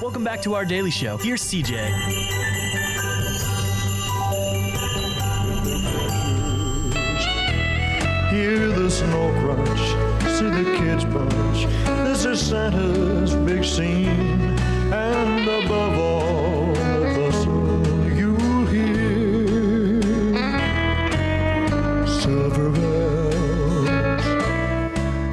Welcome back to our daily show. Here's CJ. Hear the snow crunch, see the kids bunch. This is Santa's big scene, and above all the bustle you'll hear silver bells.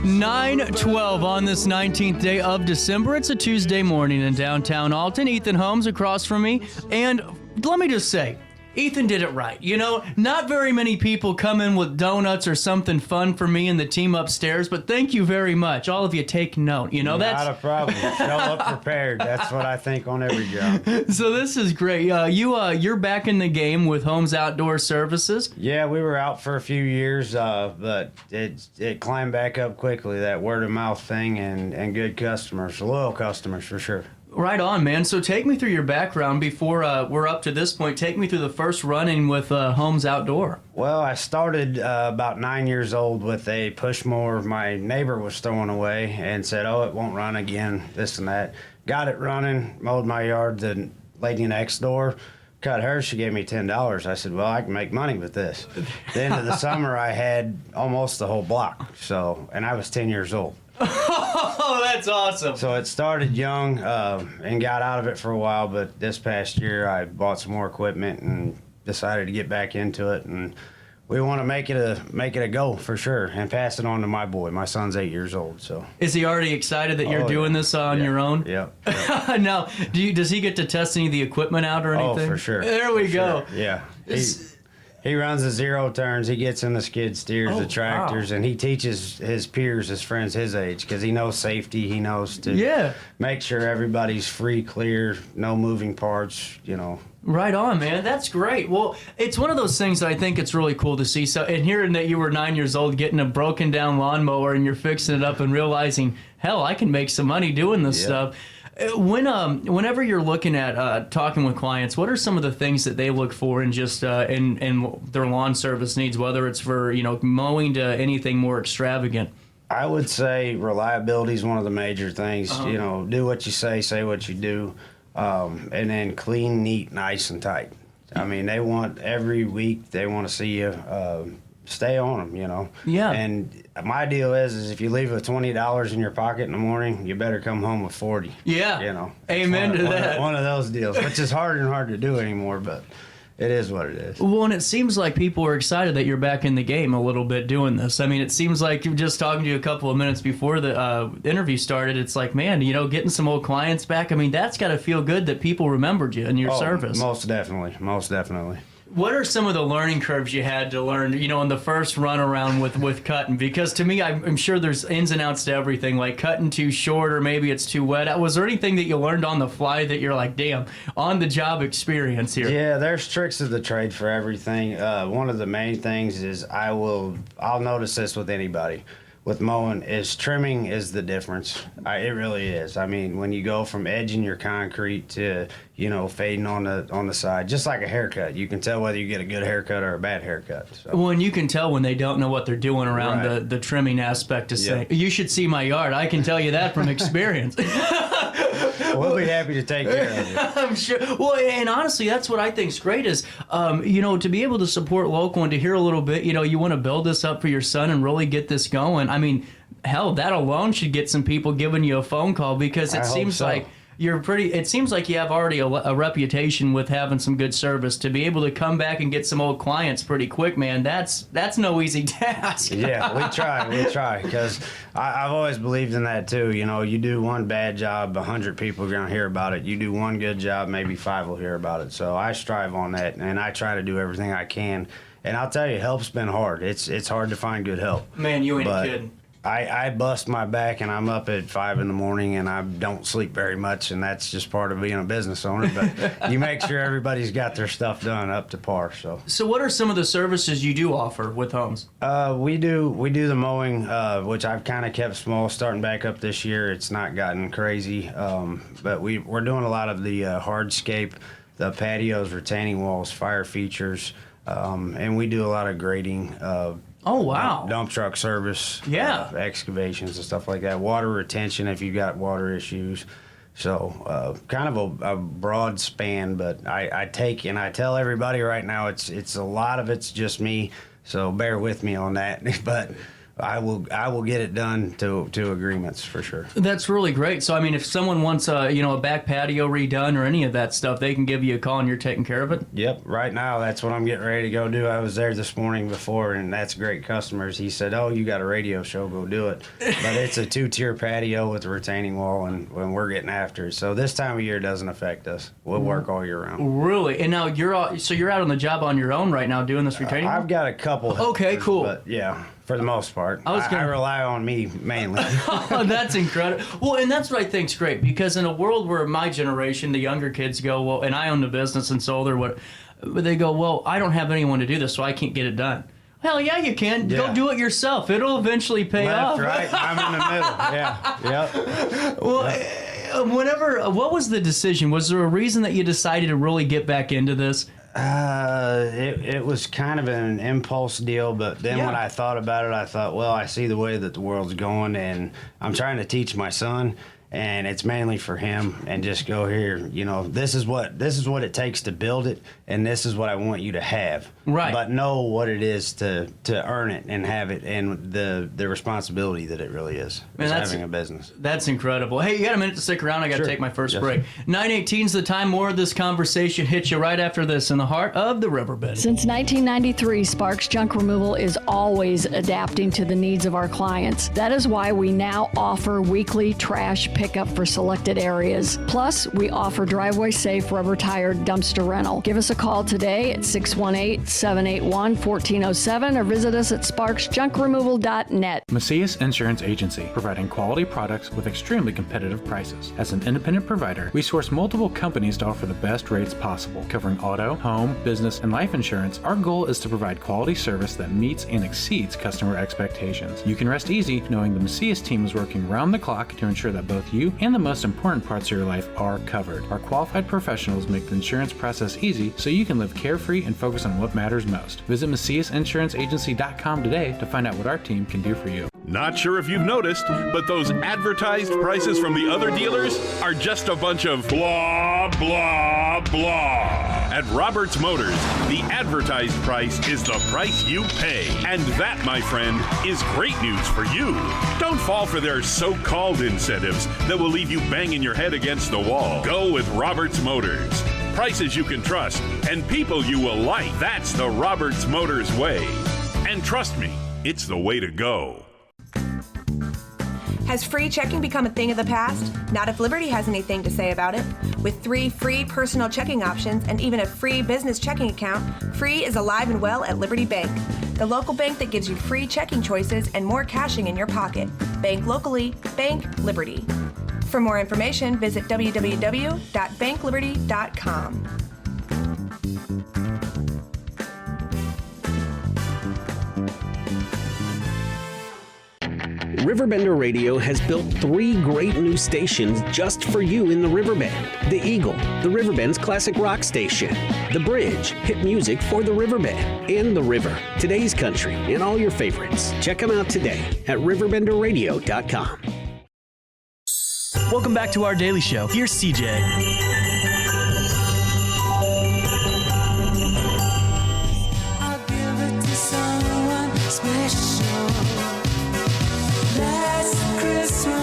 9:12 on this 19th day of December. It's a Tuesday morning in downtown Alton. Ethan Holmes across from me, and let me just say, Ethan did it right. You know, not very many people come in with donuts or something fun for me and the team upstairs, but thank you very much. All of you take note. You know, that's not a problem. Show up prepared. That's what I think on every job. So this is great. You're back in the game with Holmes Outdoor Services. Yeah, we were out for a few years, but it climbed back up quickly, that word of mouth thing, and good customers, loyal customers for sure. Right on, man. So take me through your background before we're up to this point. Take me through the first run-in with Holmes Outdoor. Well, I started about 9 years old with a push mower my neighbor was throwing away and said, oh, it won't run again, this and that. Got it running, mowed my yard. The lady next door cut hers. She gave me $10. I said, well, I can make money with this. At the end of the summer, I had almost the whole block. And I was 10 years old. Oh, that's awesome. So it started young and got out of it for a while, but this past year I bought some more equipment and decided to get back into it, and we want to make it a go for sure and pass it on to my boy. My son's 8 years old. So is he already excited that you're doing this on your own? Yep. Now, does he get to test any of the equipment out or anything? Oh, for sure. There we go. Sure. Yeah. He runs the zero turns. He gets in the skid steers, the tractors, and he teaches his peers, his friends his age, because he knows safety. He knows to make sure everybody's free, clear, no moving parts, you know. Right on, man. That's great. Well, it's one of those things that I think it's really cool to see. So, and hearing that you were 9 years old getting a broken down lawnmower and you're fixing it up and realizing, hell, I can make some money doing this stuff. Whenever you're looking at talking with clients, what are some of the things that they look for in just in their lawn service needs, whether it's for mowing to anything more extravagant? I would say reliability is one of the major things. You know, do what you say what you do, and then clean, neat, nice, and tight. I mean, they want every week they want to see you. Stay on them, you know. Yeah. And my deal is if you leave with $20 in your pocket in the morning, you better come home with 40. Yeah. You know. Amen to that. One of those deals, which is harder and harder to do anymore, but it is what it is. Well, and it seems like people are excited that you're back in the game a little bit doing this. I mean, it seems like just talking to you a couple of minutes before the interview started, it's like, man, getting some old clients back. I mean, that's got to feel good that people remembered you and your service. Most definitely. Most definitely. What are some of the learning curves you had to learn, in the first run around with cutting? Because to me, I'm sure there's ins and outs to everything, like cutting too short or maybe it's too wet. Was there anything that you learned on the fly that you're like, damn, on the job experience here? Yeah, there's tricks of the trade for everything. One of the main things is I'll notice this with anybody. With mowing is trimming is the difference. It really is. I mean, when you go from edging your concrete to, fading on the side, just like a haircut, you can tell whether you get a good haircut or a bad haircut. So. Well, and you can tell when they don't know what they're doing around the trimming aspect of saying, you should see my yard. I can tell you that from experience. We'll be happy to take care of you. I'm sure. Well, and honestly, that's what I think is great is, to be able to support local and to hear a little bit, you want to build this up for your son and really get this going. I mean, hell, that alone should get some people giving you a phone call because it seems like it seems like you have already a reputation with having some good service. To be able to come back and get some old clients pretty quick, man, that's no easy task. Yeah, we try, because I've always believed in that too. You do one bad job, 100 people are going to hear about it. You do one good job, maybe 5 will hear about it. So I strive on that, and I try to do everything I can. And I'll tell you, help's been hard. It's hard to find good help. Man, you ain't kidding. I bust my back and I'm up at 5 in the morning and I don't sleep very much, and that's just part of being a business owner. But you make sure everybody's got their stuff done up to par. So what are some of the services you do offer with Holmes? We do the mowing, which I've kind of kept small. Starting back up this year, it's not gotten crazy, but we're doing a lot of the hardscape, the patios, retaining walls, fire features, and we do a lot of grading. Oh, wow. Dump truck service. Yeah. Excavations and stuff like that. Water retention if you've got water issues. So kind of a broad span, but I tell everybody right now it's a lot of it's just me. So bear with me on that, but I will get it done to agreements for sure. That's really great. So I mean, if someone wants a back patio redone or any of that stuff, they can give you a call and you're taking care of it. Yep, right now that's what I'm getting ready to go do. I was there this morning before, and that's great customers. He said, "Oh, you got a radio show? Go do it." But it's a 2-tier patio with a retaining wall, and when we're getting after it, so this time of year doesn't affect us. We'll work all year round. Really? And now you're out on the job on your own right now doing this retaining wall? I've got a couple. Okay, helpers, cool. But yeah. For the most part, I rely on me mainly. Oh, that's incredible. Well, and that's what I think's great, because in a world where my generation, the younger kids go, well, and I own the business and sold or what, but they go, well, I don't have anyone to do this, so I can't get it done. Hell yeah, you can. Yeah. Go do it yourself. It'll eventually pay off. Left, right, I'm in the middle. Yeah, yep. Well, what was the decision? Was there a reason that you decided to really get back into this? It was kind of an impulse deal, but then when I thought about it, I thought, well, I see the way that the world's going, and I'm trying to teach my son, and it's mainly for him, and just go here. This is what it takes to build it, and this is what I want you to have. Right. But know what it is to earn it and have it, and the responsibility that it really is. Man, having a business. That's incredible. Hey, you got a minute to stick around? I got to take my first break. 9:18 is the time. More of this conversation hits you right after this in the heart of the Riverbend. Since 1993, Sparks Junk Removal is always adapting to the needs of our clients. That is why we now offer weekly trash pickup for selected areas. Plus, we offer driveway-safe rubber-tired dumpster rental. Give us a call today at 618-781-1407 or visit us at sparksjunkremoval.net. Macias Insurance Agency, providing quality products with extremely competitive prices. As an independent provider, we source multiple companies to offer the best rates possible, covering auto, home, business, and life insurance. Our goal is to provide quality service that meets and exceeds customer expectations. You can rest easy knowing the Macias team is working round the clock to ensure that both you and the most important parts of your life are covered. Our qualified professionals make the insurance process easy so you can live carefree and focus on what matters most. Visit MaciasInsuranceAgency.com today to find out what our team can do for you. Not sure if you've noticed, but those advertised prices from the other dealers are just a bunch of blah, blah, blah. At Roberts Motors, the advertised price is the price you pay. And that, my friend, is great news for you. Don't fall for their so-called incentives that will leave you banging your head against the wall. Go with Roberts Motors. Prices you can trust and people you will like. That's the Roberts Motors way. And trust me, it's the way to go. Has free checking become a thing of the past? Not if Liberty has anything to say about it. With 3 free personal checking options and even a free business checking account, free is alive and well at Liberty Bank, the local bank that gives you free checking choices and more cashing in your pocket. Bank locally, bank Liberty. For more information, visit www.bankliberty.com. RiverBender Radio has built 3 great new stations just for you in the Riverbend. The Eagle, the Riverbend's classic rock station. The Bridge, hit music for the Riverbend. And The River, today's country, and all your favorites. Check them out today at RiverBender.com. Welcome back to our daily show. Here's CJ.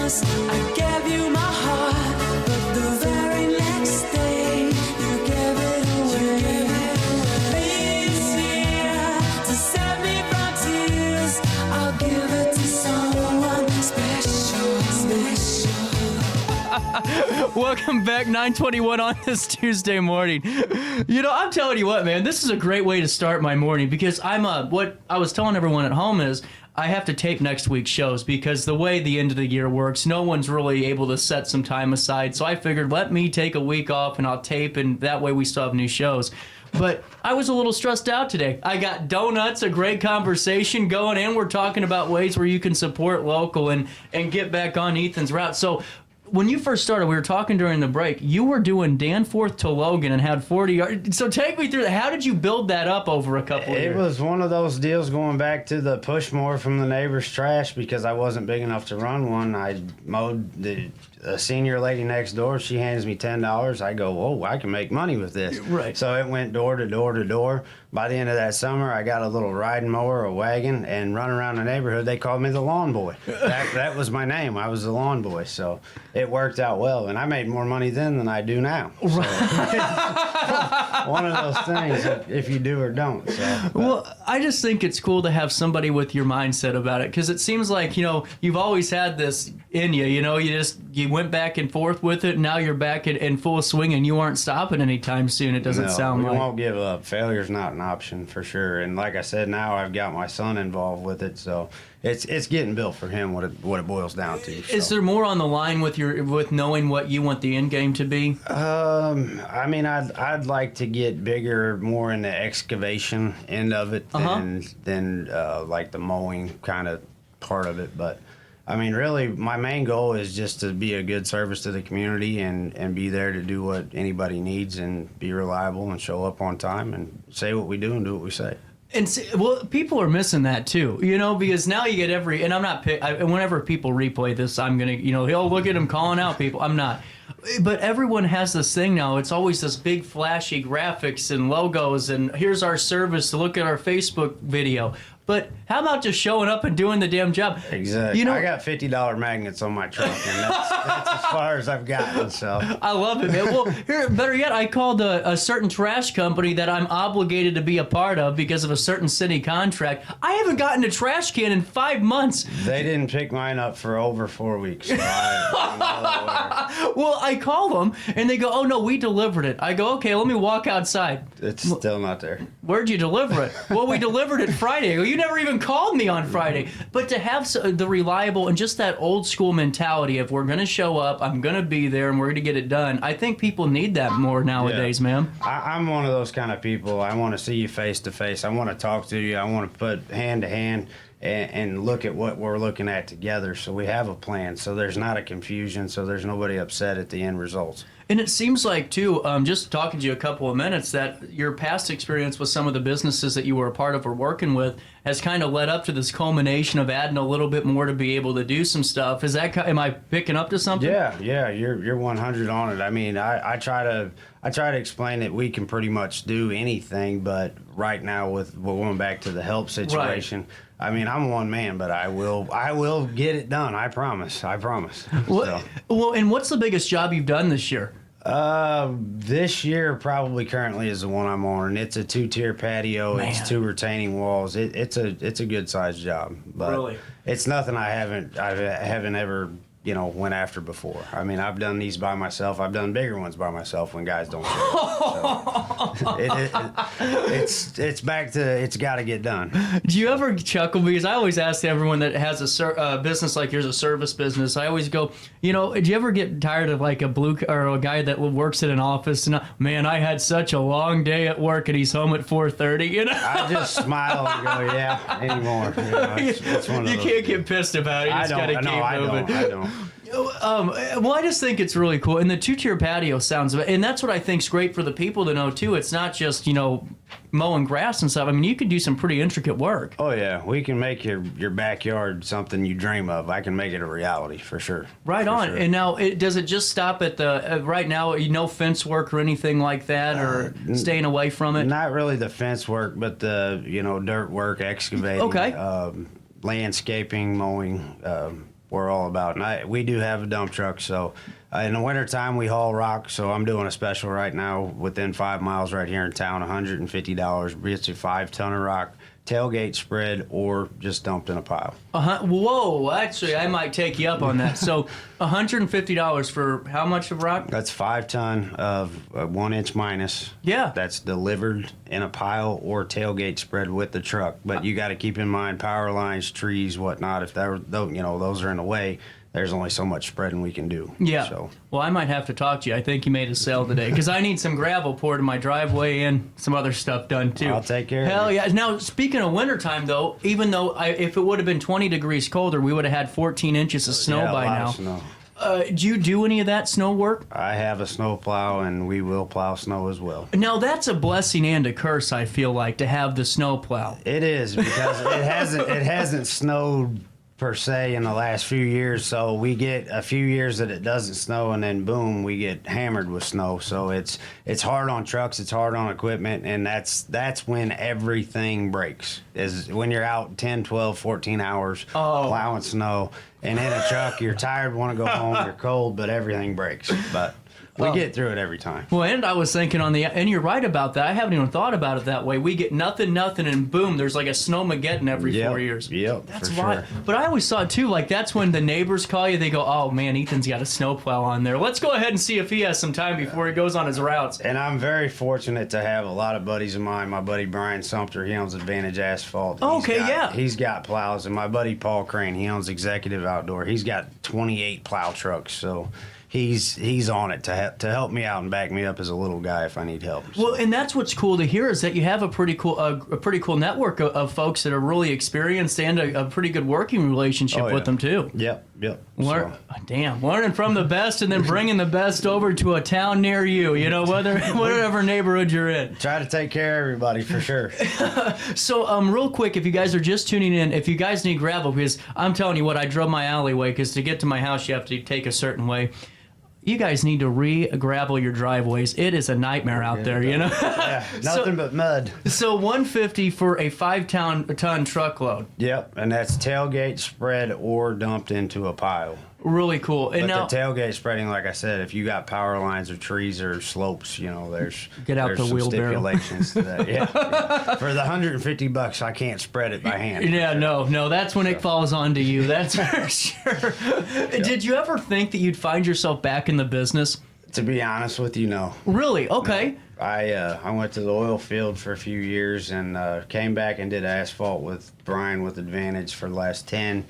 I gave you my heart, but the very next day you gave it away. This year, to save me from tears, I'll give it to someone special. Welcome back, 9:21 on this Tuesday morning. I'm telling you what, man, this is a great way to start my morning, because what I was telling everyone at home is I have to tape next week's shows, because the way the end of the year works, no one's really able to set some time aside. So I figured, let me take a week off and I'll tape, and that way we still have new shows. But I was a little stressed out today. I got donuts, a great conversation going, and we're talking about ways where you can support local and get back on Ethan's route. So when you first started, we were talking during the break, you were doing Danforth to Logan and had 40 yards. So take me through that. How did you build that up over a couple of years? It was one of those deals going back to the push more from the neighbor's trash, because I wasn't big enough to run one. I mowed the a senior lady next door, she hands me $10. I go, oh, I can make money with this. Right. So it went door to door to door. By the end of that summer, I got a little riding mower, a wagon, and running around the neighborhood, they called me the lawn boy. That was my name. I was the lawn boy. So it worked out well, and I made more money then than I do now. So one of those things, if you do or don't. So, well, I just think it's cool to have somebody with your mindset about it, because it seems like, you've always had this in you. You went back and forth with it, and now you're back in full swing, and you aren't stopping anytime soon. It doesn't sound like. We won't give up. Failure's not an option for sure. And like I said, now I've got my son involved with it, so it's getting built for him. What it boils down to. So. Is there more on the line with knowing what you want the end game to be? I mean, I'd like to get bigger, more in the excavation end of it than like the mowing kind of part of it, but. I mean, really, my main goal is just to be a good service to the community and be there to do what anybody needs and be reliable and show up on time and say what we do and do what we say. And people are missing that too, because now you get and I'm not, whenever people replay this, I'm going to, look at them calling out people. I'm not. But everyone has this thing now. It's always this big flashy graphics and logos and here's our service to look at our Facebook video. But how about just showing up and doing the damn job? Exactly. I got $50 magnets on my truck, and that's as far as I've gotten. So I love it, man. Well, here, better yet, I called a certain trash company that I'm obligated to be a part of because of a certain city contract. I haven't gotten a trash can in 5 months. They didn't pick mine up for over 4 weeks. So I'm well aware. Well, I call them, and they go, oh, no, we delivered it. I go, okay, let me walk outside. It's still not there. Where'd you deliver it? Well, we delivered it Friday. I go, you never even called me on Friday. But to have the reliable and just that old school mentality of we're going to show up, I'm going to be there, and we're going to get it done. I think people need that more nowadays, man. I'm one of those kind of people. I want to see you face to face. I want to talk to you. I want to put hand to hand and look at what we're looking at together so we have a plan, so there's not a confusion, so there's nobody upset at the end results. And it seems like, too, just talking to you a couple of minutes, that your past experience with some of the businesses that you were a part of or working with has kind of led up to this culmination of adding a little bit more to be able to do some stuff. Am I picking up to something? Yeah, you're 100 on it. I mean, I try to explain that we can pretty much do anything, but right now we're going back to the help situation. Right. I mean, I'm one man, but I will get it done. I promise. Well, and what's the biggest job you've done this year? This year probably currently is the one I'm on, and it's a 2-tier patio. Man. It's 2 retaining walls. It's a good sized job, but really? It's nothing I haven't ever went after before. I mean, I've done these by myself. I've done bigger ones by myself when guys don't show up. So it's back to it's got to get done. Do you ever chuckle? Because I always ask everyone that has a business like yours, a service business, I always go, do you ever get tired of like a guy that works in an office and, man, I had such a long day at work and he's home at 4:30, I just smile and go, yeah, anymore. It's one of you can't get pissed about it. You just got to keep moving. I don't. Well, I just think it's really cool, and the 2-tier patio sounds, and that's what I think's great for the people to know too. It's not just mowing grass and stuff. I mean, you can do some pretty intricate work. Oh yeah, we can make your backyard something you dream of. I can make it a reality for sure. Right on. Sure. And now, does it just stop at the right now? No fence work or anything like that, or staying away from it? Not really the fence work, but the dirt work, excavating, landscaping, mowing. We're all about. And we do have a dump truck, so in the wintertime we haul rock, so I'm doing a special right now within 5 miles right here in town, $150, gets you 5 ton of rock, tailgate spread, or just dumped in a pile. Whoa, actually, I might take you up on that. So $150 for how much of rock? That's 5 ton of 1 inch minus. Yeah. That's delivered in a pile or tailgate spread with the truck. But you got to keep in mind power lines, trees, whatnot. If those are in the way, there's only so much spreading we can do. Yeah. So. Well, I might have to talk to you. I think you made a sale today because I need some gravel poured in my driveway and some other stuff done too. I'll take care Hell of it. Yeah. Now, speaking of wintertime, though, even though if it would have been 20 degrees colder, we would have had 14 inches of snow by now. Of snow. Do you do any of that snow work? I have a snow plow, and we will plow snow as well. Now, that's a blessing and a curse, I feel like, to have the snow plow. It is, because it hasn't snowed per se in the last few years. So we get a few years that it doesn't snow, and then boom, we get hammered with snow. So it's hard on trucks, it's hard on equipment, and that's when everything breaks. Is when you're out 10, 12, 14 hours plowing snow, and in a truck, you're tired, want to go home, you're cold, but everything breaks. But we get through it every time. Well, and I was thinking and you're right about that. I haven't even thought about it that way. We get nothing, and boom, there's like a snowmageddon every 4 years. Yep, that's for why. sure. But I always saw it too. Like that's when the neighbors call you. They go, "Oh man, Ethan's got a snowplow on there. Let's go ahead and see if he has some time before he goes on his routes." And I'm very fortunate to have a lot of buddies of mine. My buddy Brian Sumter, he owns Advantage Asphalt. He's got plows, and my buddy Paul Crane, he owns Executive Outdoor. He's got 28 plow trucks, so he's on it to help me out and back me up as a little guy if I need help. So. Well, and that's what's cool to hear is that you have a pretty cool network of folks that are really experienced and a pretty good working relationship with them too. Yep. Damn, learning from the best and then bringing the best over to a town near you. You know, whatever neighborhood you're in. Try to take care of everybody for sure. So, real quick, if you guys are just tuning in, if you guys need gravel, because I'm telling you what, I drove my alleyway because to get to my house you have to take a certain way. You guys need to re-gravel your driveways. It is a nightmare out there, you know? Yeah, nothing but mud. So $150 for a 5-ton truckload. Yep, and that's tailgate spread or dumped into a pile. Really cool. And But now, the tailgate spreading, like I said, if you got power lines or trees or slopes, you know, there's the some wheelbarrow. stipulations to that. Yeah. For the $150, I can't spread it by hand. Yeah, no, that's when it falls onto you. That's for sure. Did you ever think that you'd find yourself back in the business? To be honest with you, no. Really? Okay. No. I went to the oil field for a few years and came back and did asphalt with Brian with Advantage for the last 10.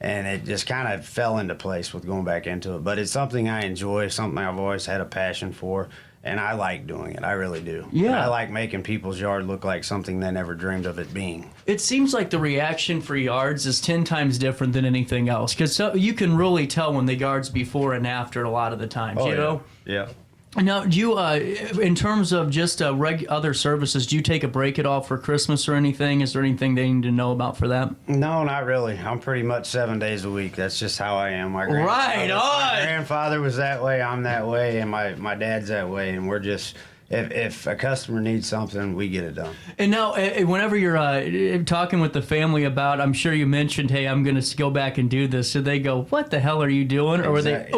And it just kind of fell into place with going back into it. But it's something I enjoy, something I've always had a passion for, and I like doing it. I really do. Yeah. And I like making people's yard look like something they never dreamed of it being. It seems like the reaction for yards is 10 times different than anything else, because you can really tell when the yard's before and after a lot of the times, you know? Yeah. Now, do you, in terms of just other services, do you take a break at all for Christmas or anything? Is there anything they need to know about for that? No, not really. I'm pretty much 7 days a week. That's just how I am. My grandfather was that way, I'm that way, and my dad's that way, and we're just... If a customer needs something, we get it done. And now, whenever you're talking with the family about, I'm sure you mentioned, hey, I'm going to go back and do this. So they go, what the hell are you doing? Or did they?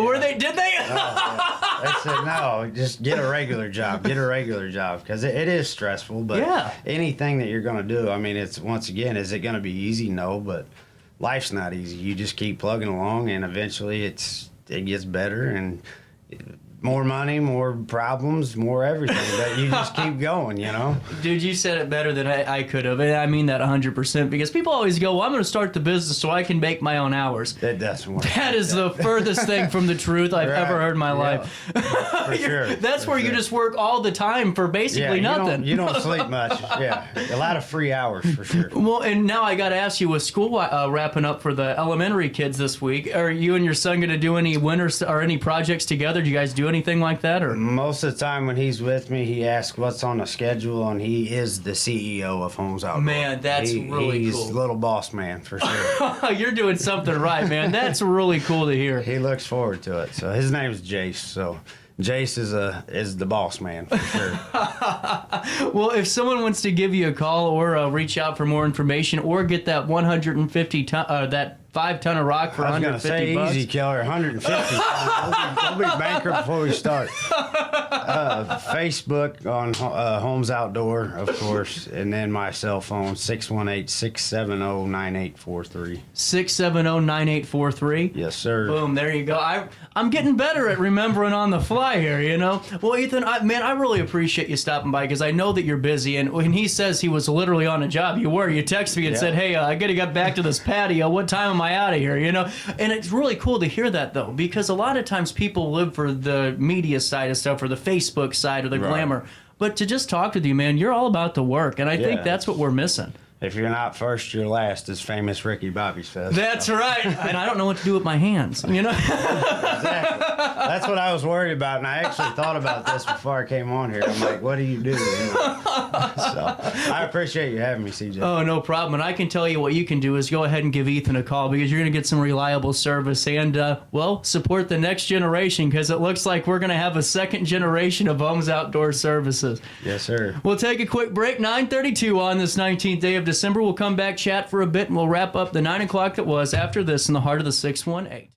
I said, no, just get a regular job. Get a regular job. Because it is stressful. But anything that you're going to do, I mean, it's once again, is it going to be easy? No, but life's not easy. You just keep plugging along, and eventually it gets better, and more money, more problems, more everything. But you just keep going, you know? Dude, you said it better than I could have. And I mean that 100%, because people always go, well, I'm going to start the business so I can make my own hours. It doesn't work. That is the furthest thing from the truth I've ever heard in my life. For sure. That's where you just work all the time for basically nothing. You don't sleep much. Yeah. A lot of free hours, for sure. Well, and now I got to ask you, with school wrapping up for the elementary kids this week, are you and your son going to do any or any projects together? Do you guys do anything like that? Or most of the time when he's with me, he asks what's on the schedule, and he is the CEO of Holmes Outdoor. Man, that's really cool. He's a little boss man, for sure. You're doing something right, man. That's really cool to hear. He looks forward to it. So his name's Jace. So Jace is the boss man, for sure. Well, if someone wants to give you a call or reach out for more information or get that 150 ton, that 5-ton of rock for $150. I was going to say, easy, killer, 150. We'll be bankrupt before we start. Facebook on Holmes Outdoor, of course, and then my cell phone, 618-670-9843. 670-9843? Yes, sir. Boom, there you go. I'm getting better at remembering on the fly here, you know? Well, Ethan, I really appreciate you stopping by, because I know that you're busy, and when he says he was literally on a job, you were. You texted me and said, hey, I got to get back to this patio. What time am I out of here, you know? And it's really cool to hear that, though, because a lot of times people live for the media side of stuff or the Facebook side or the glamour. But to just talk with you, man, you're all about the work, and I think that's what we're missing. If you're not first, you're last, as famous Ricky Bobby says. That's right. And I don't know what to do with my hands, you know? Exactly. That's what I was worried about, and I actually thought about this before I came on here. I'm like, what do you do? You know? So I appreciate you having me, CJ. Oh, no problem. And I can tell you what you can do is go ahead and give Ethan a call, because you're going to get some reliable service and, well, support the next generation, because it looks like we're going to have a second generation of Holmes Outdoor Services. Yes, sir. We'll take a quick break. 9:32 on this 19th day of December. We'll come back, chat for a bit, and we'll wrap up the 9 o'clock that was after this in the heart of the 618.